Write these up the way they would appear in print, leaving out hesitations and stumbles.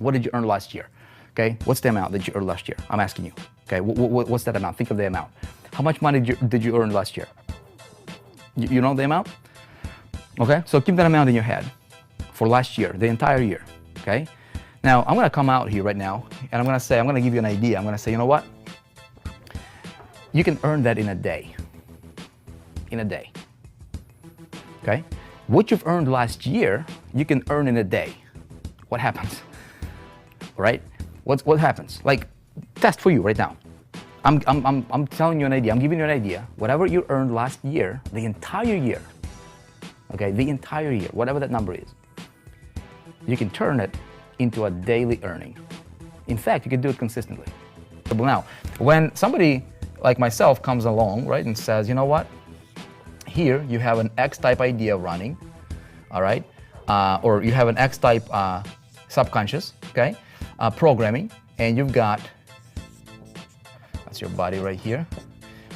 What did you earn last year? Okay, what's the amount that you earned last year? I'm asking you. Okay, what's that amount? Think of the amount. How much money did you earn last year? You know the amount? Okay, so keep that amount in your head for last year, the entire year. Okay, now I'm gonna come out here right now and I'm gonna give you an idea. I'm gonna say, you know what? You can earn that in a day. In a day. Okay? What you've earned last year, you can earn in a day. What happens? Right? What happens? Like, test for you right now. I'm telling you an idea. I'm giving you an idea. Whatever you earned last year, the entire year, okay, the entire year, whatever that number is, you can turn it into a daily earning. In fact, you can do it consistently. Now, when somebody like myself comes along, right, and says, you know what? Here you have an X-type idea running, all right? Or you have an X-type subconscious, okay? Programming, and you've got, that's your body right here.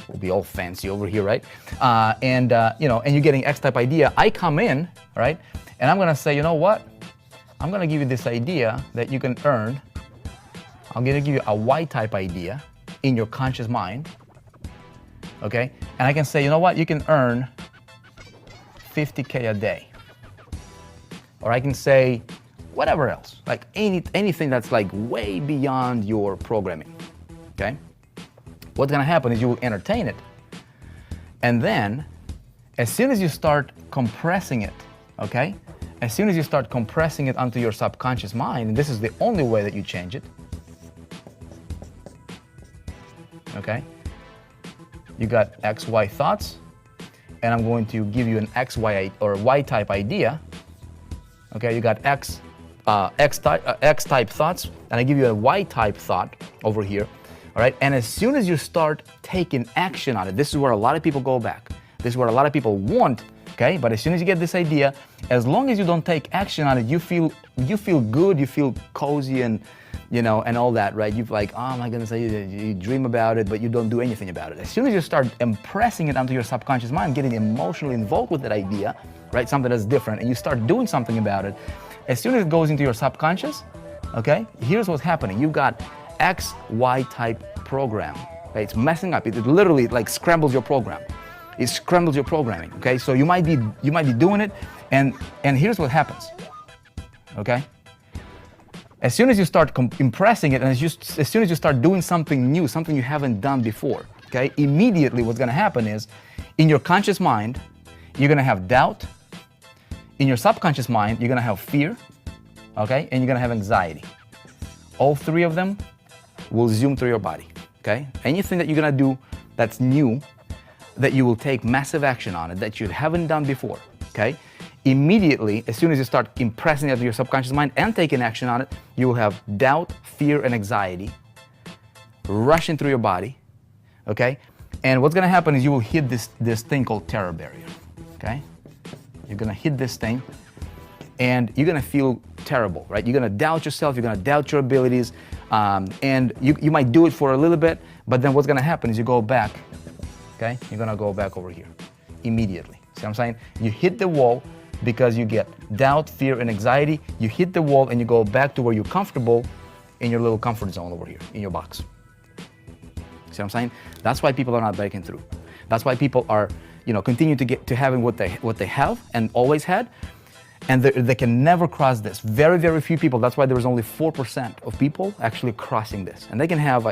We'll be all fancy over here, right? And you're getting X-type idea. I come in, right? And I'm gonna say, you know what? I'm gonna give you this idea that you can earn. I'm gonna give you a Y-type idea in your conscious mind, okay? And I can say, you know what? You can earn 50K a day. Or I can say whatever else, like anything that's like way beyond your programming, okay? What's gonna happen is you will entertain it. And then, as soon as you start compressing it, okay? As soon as you start compressing it onto your subconscious mind, and this is the only way that you change it, okay? You got X, Y thoughts, and I'm going to give you an X, Y, or Y-type idea. Okay, you got X-type thoughts, and I give you a Y-type thought over here. All right, and as soon as you start taking action on it, this is where a lot of people go back. This is where a lot of people want. Okay, but as soon as you get this idea, as long as you don't take action on it, you feel good, you feel cozy, and and all that, right? You're like, oh my goodness, you dream about it, but you don't do anything about it. As soon as you start impressing it onto your subconscious mind, getting emotionally involved with that idea, right? Something that's different, and you start doing something about it, as soon as it goes into your subconscious, okay, here's what's happening. You've got X, Y type program, okay? It's messing up. It literally like scrambles your program. It scrambles your programming, okay? So you might be doing it, and here's what happens, okay? As soon as you start impressing it, and as soon as you start doing something new, something you haven't done before, okay? Immediately what's gonna happen is, in your conscious mind, you're gonna have doubt. In your subconscious mind, you're gonna have fear, okay? And you're gonna have anxiety. All three of them will zoom through your body, okay? Anything that you're gonna do that's new, that you will take massive action on it, that you haven't done before, okay? Immediately, as soon as you start impressing it to your subconscious mind and taking action on it, you will have doubt, fear, and anxiety rushing through your body, okay? And what's gonna happen is you will hit this thing called terror barrier, okay? You're gonna hit this thing, and you're gonna feel terrible, right? You're gonna doubt yourself, you're gonna doubt your abilities, and you might do it for a little bit, but then what's gonna happen is you go back, okay? You're gonna go back over here immediately. See what I'm saying? You hit the wall because you get doubt, fear, and anxiety. You hit the wall and you go back to where you're comfortable in your little comfort zone over here, in your box. See what I'm saying? That's why people are not breaking through. That's why people are, continue to get to having what they have and always had, and they can never cross this. Very, very few people. That's why there's only 4% of people actually crossing this. And they can have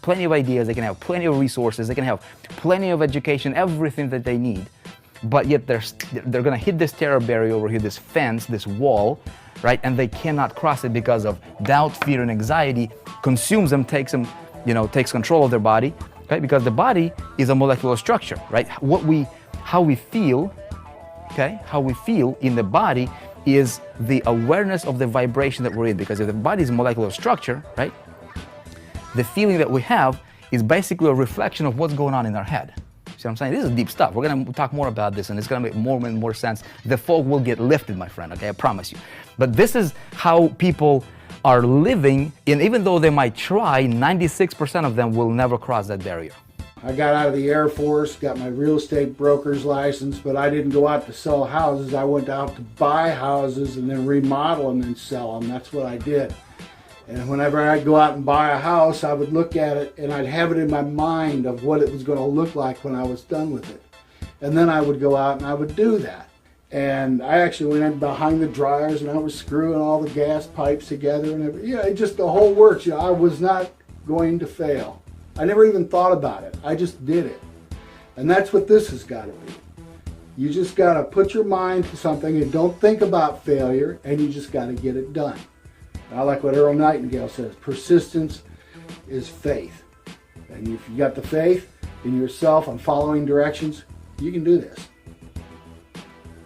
plenty of ideas. They can have plenty of resources. They can have plenty of education, everything that they need. But yet they're gonna hit this terror barrier over here, this fence, this wall, right? And they cannot cross it because of doubt, fear, and anxiety consumes them, takes control of their body, right? Because the body is a molecular structure, right? How we feel, okay? How we feel in the body is the awareness of the vibration that we're in. Because if the body is a molecular structure, right? The feeling that we have is basically a reflection of what's going on in our head. See what I'm saying? This is deep stuff. We're going to talk more about this, and it's going to make more and more sense. The fog will get lifted, my friend, okay? I promise you. But this is how people are living, and even though they might try, 96% of them will never cross that barrier. I got out of the Air Force, got my real estate broker's license, but I didn't go out to sell houses. I went out to buy houses and then remodel them and sell them. That's what I did. And whenever I'd go out and buy a house, I would look at it and I'd have it in my mind of what it was going to look like when I was done with it. And then I would go out and I would do that. And I actually went in behind the dryers and I was screwing all the gas pipes together and everything. Yeah, just the whole works. You know, I was not going to fail. I never even thought about it. I just did it. And that's what this has got to be. You just got to put your mind to something and don't think about failure, and you just got to get it done. I like what Earl Nightingale says, persistence is faith. And if you got the faith in yourself and following directions, you can do this.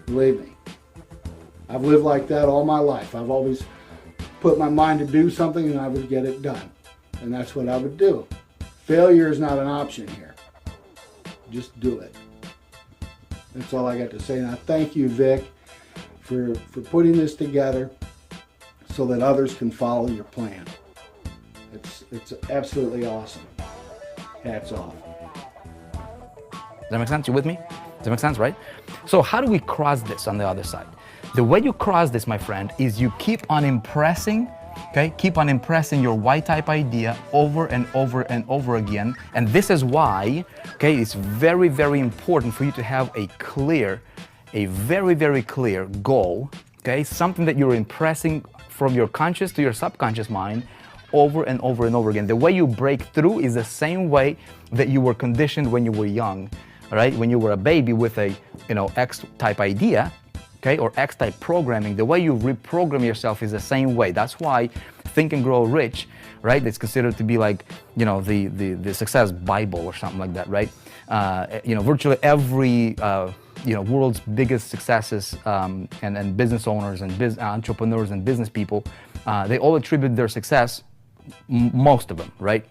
Believe me. I've lived like that all my life. I've always put my mind to do something and I would get it done. And that's what I would do. Failure is not an option here. Just do it. That's all I got to say. And I thank you, Vic, for putting this together so that others can follow your plan. It's absolutely awesome. Hats off. Does that make sense? You with me? Does that make sense, right? So how do we cross this on the other side? The way you cross this, my friend, is you keep on impressing, okay? Keep on impressing your Y-type idea over and over and over again. And this is why, okay, it's very, very important for you to have a very, very clear goal, okay? Something that you're impressing from your conscious to your subconscious mind over and over and over again. The way you break through is the same way that you were conditioned when you were young, all right? When you were a baby with a, X-type idea, okay, or X-type programming, the way you reprogram yourself is the same way. That's why Think and Grow Rich, right? It's considered to be like, the success Bible or something like that, right? Virtually every, world's biggest successes and business owners and entrepreneurs and business people, they all attribute their success, most of them, right,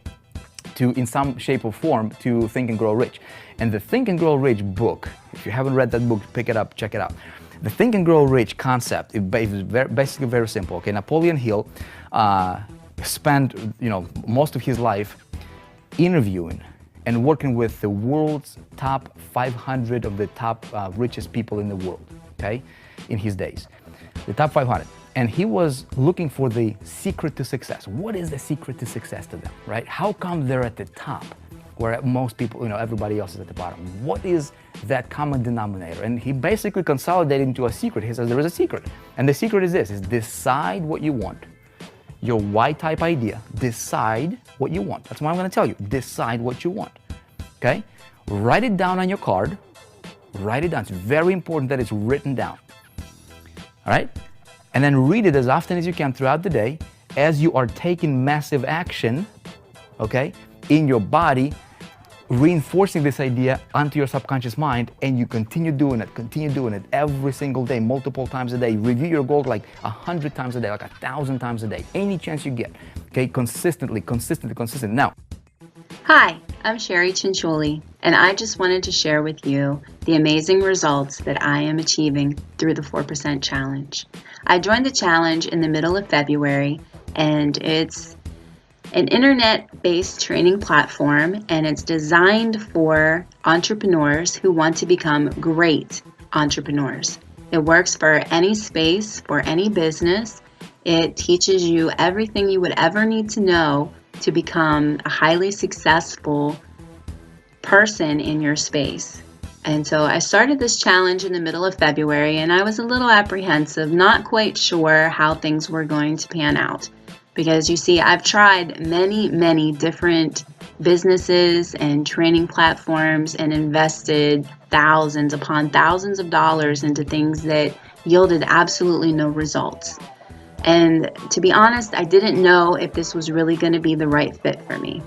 to, in some shape or form, to Think and Grow Rich. And the Think and Grow Rich book, if you haven't read that book, pick it up, check it out. The Think and Grow Rich concept is basically very simple. Okay, Napoleon Hill spent most of his life interviewing and working with the world's top 500 of the top richest people in the world. Okay, in his days, the top 500, and he was looking for the secret to success. What is the secret to success to them? Right? How come they're at the top, where most people, everybody else is at the bottom? What is that common denominator? And he basically consolidated into a secret. He says there is a secret. And the secret is this, is decide what you want. Your Y-type idea, decide what you want. That's what I'm gonna tell you, decide what you want, okay? Write it down on your card, write it down. It's very important that it's written down, all right? And then read it as often as you can throughout the day as you are taking massive action, okay, in your body, reinforcing this idea onto your subconscious mind, and you continue doing it every single day, multiple times a day. Review your goal like 100 times a day, like 1,000 times a day, any chance you get, okay? Consistently. Now. Hi, I'm Sherry Chincholi, and I just wanted to share with you the amazing results that I am achieving through the 4% Challenge. I joined the challenge in the middle of February, and it's an internet-based training platform, and it's designed for entrepreneurs who want to become great entrepreneurs. It works for any space, for any business. It teaches you everything you would ever need to know to become a highly successful person in your space. And so I started this challenge in the middle of February, and I was a little apprehensive, not quite sure how things were going to pan out. Because you see, I've tried many different businesses and training platforms and invested thousands upon thousands of dollars into things that yielded absolutely no results. And to be honest, I didn't know if this was really going to be the right fit for me.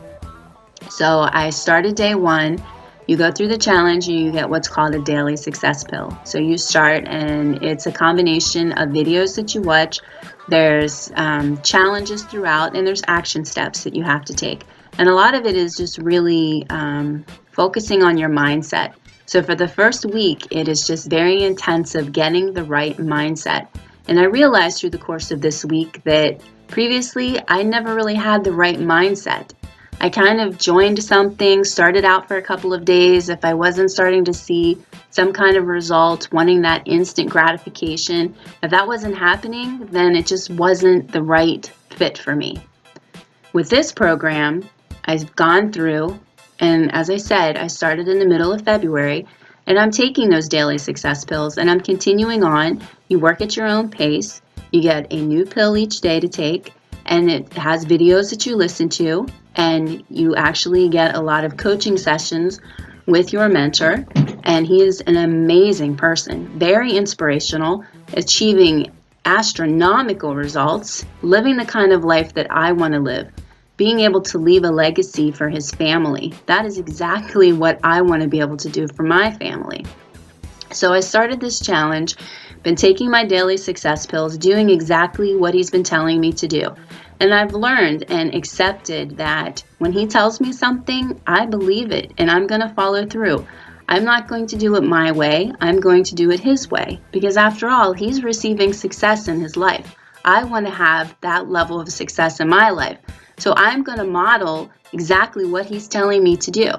So I started day one. You go through the challenge and you get what's called a daily success pill. So you start, and it's a combination of videos that you watch. There's challenges throughout, and there's action steps that you have to take. And a lot of it is just really focusing on your mindset. So for the first week, it is just very intensive getting the right mindset. And I realized through the course of this week that previously I never really had the right mindset. I kind of joined something, started out for a couple of days. If I wasn't starting to see some kind of result, wanting that instant gratification, if that wasn't happening, then it just wasn't the right fit for me. With this program, I've gone through, and as I said, I started in the middle of February, and I'm taking those daily success pills, and I'm continuing on. You work at your own pace. You get a new pill each day to take, and it has videos that you listen to, and you actually get a lot of coaching sessions with your mentor, and he is an amazing person, very inspirational, achieving astronomical results, living the kind of life that I want to live, being able to leave a legacy for his family. That is exactly what I want to be able to do for my family. So I started this challenge, been taking my daily success pills, doing exactly what he's been telling me to do. And I've learned and accepted that when he tells me something, I believe it and I'm going to follow through. I'm not going to do it my way. I'm going to do it his way, because after all, he's receiving success in his life. I want to have that level of success in my life. So I'm going to model exactly what he's telling me to do.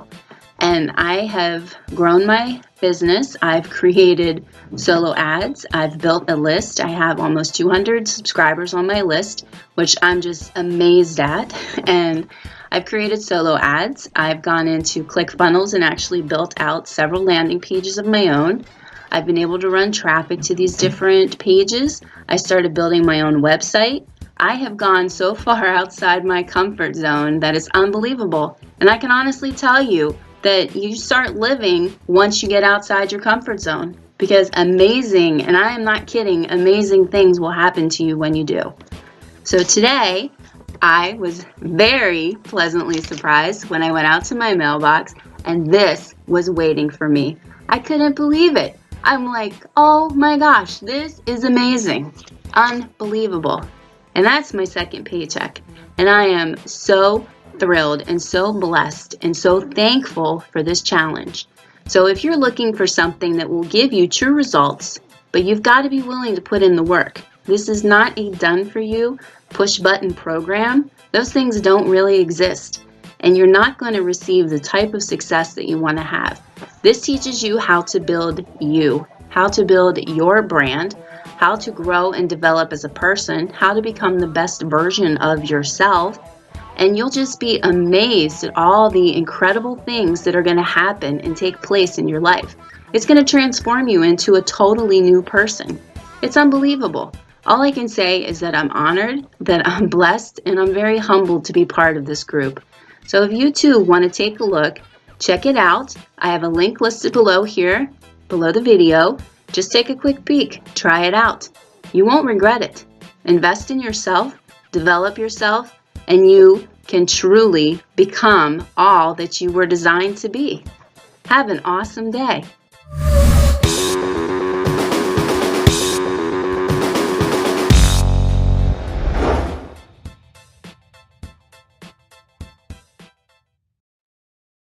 And I have grown my business. I've created solo ads. I've built a list. I have almost 200 subscribers on my list, which I'm just amazed at. And I've created solo ads. I've gone into ClickFunnels and actually built out several landing pages of my own. I've been able to run traffic to these different pages. I started building my own website. I have gone so far outside my comfort zone that it's unbelievable. And I can honestly tell you that you start living once you get outside your comfort zone, because amazing, and I am not kidding, amazing things will happen to you when you do. So today, I was very pleasantly surprised when I went out to my mailbox and this was waiting for me. I couldn't believe it. I'm like, oh my gosh, this is amazing. Unbelievable. And that's my second paycheck. And I am so thrilled and so blessed and so thankful for this challenge. So if you're looking for something that will give you true results, but you've got to be willing to put in the work. This is not a done for you push button program. Those things don't really exist. And you're not going to receive the type of success that you want to have. This teaches you how to build you, how to build your brand, how to grow and develop as a person, how to become the best version of yourself. And you'll just be amazed at all the incredible things that are going to happen and take place in your life. It's going to transform you into a totally new person. It's unbelievable. All I can say is that I'm honored, that I'm blessed, and I'm very humbled to be part of this group. So if you too want to take a look, check it out. I have a link listed below here, below the video. Just take a quick peek. Try it out. You won't regret it. Invest in yourself, develop yourself, and you can truly become all that you were designed to be. Have an awesome day.